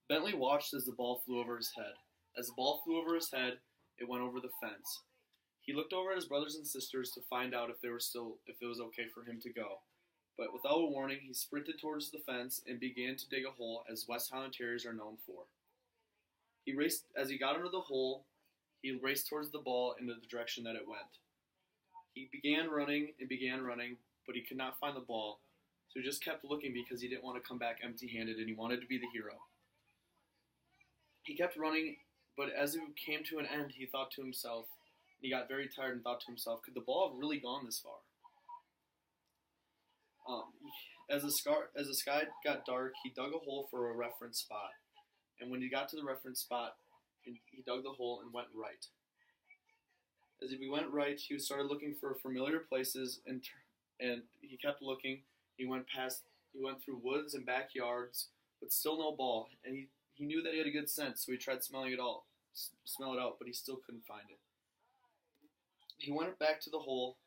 Bentley watched as the ball flew over his head. As the ball flew over his head, it went over the fence. He looked over at his brothers and sisters to find out if it was okay for him to go. But without a warning, he sprinted towards the fence and began to dig a hole, as West Highland Terriers are known for. He raced as he got under the hole. He raced towards the ball in the direction that it went. He began running and began running, but he could not find the ball, so he just kept looking because he didn't want to come back empty-handed and he wanted to be the hero. He kept running, but as it came to an end, he thought to himself, he got very tired and thought to himself, could the ball have really gone this far? As the sky got dark, he dug a hole for a reference spot. And when he got to the reference spot, he dug the hole and went right. As he went right, he started looking for familiar places, and he kept looking. He went through woods and backyards, but still no ball. And he knew that he had a good scent, so he tried smell it out, but he still couldn't find it. He went back to the hole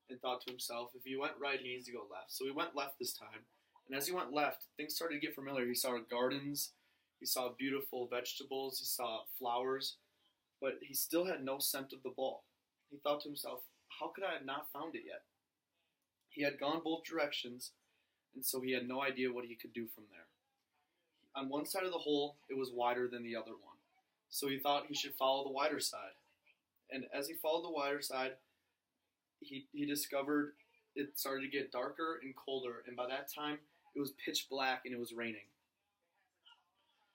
and thought to himself, if he went right, he needs to go left. So he went left this time. And as he went left, things started to get familiar. He saw gardens, he saw beautiful vegetables, he saw flowers, but he still had no scent of the ball. He thought to himself, how could I have not found it yet? He had gone both directions, and so he had no idea what he could do from there. On one side of the hole, it was wider than the other one, so he thought he should follow the wider side. And as he followed the wider side, he discovered it started to get darker and colder, and by that time, it was pitch black and it was raining.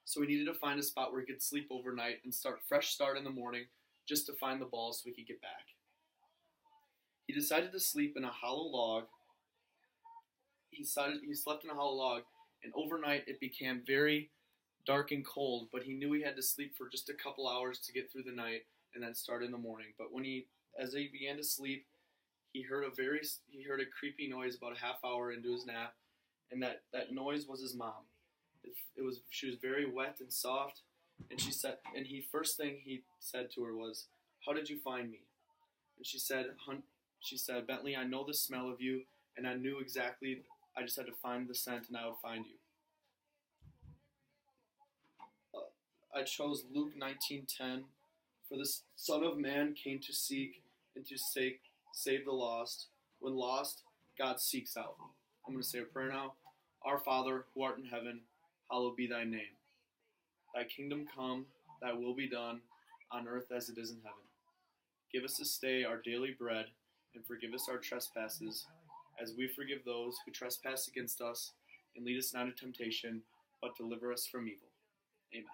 So he needed to find a spot where he could sleep overnight and fresh start in the morning just to find the ball so he could get back. He decided to sleep in a hollow log. He slept in a hollow log, and overnight it became very dark and cold, but he knew he had to sleep for just a couple hours to get through the night and then start in the morning. But as he began to sleep, he heard a creepy noise about a half hour into his nap, and that noise was his mom. She was very wet and soft, and first thing he said to her was, "How did you find me?" And she said, "Bentley, I know the smell of you, and I knew exactly. I just had to find the scent, and I would find you." I chose Luke 19:10. For the Son of Man came to seek and to save the lost. When lost, God seeks out. I'm going to say a prayer now. Our Father, who art in heaven, hallowed be thy name. Thy kingdom come, thy will be done, on earth as it is in heaven. Give us this day our daily bread, and forgive us our trespasses, as we forgive those who trespass against us, and lead us not into temptation, but deliver us from evil. Amen.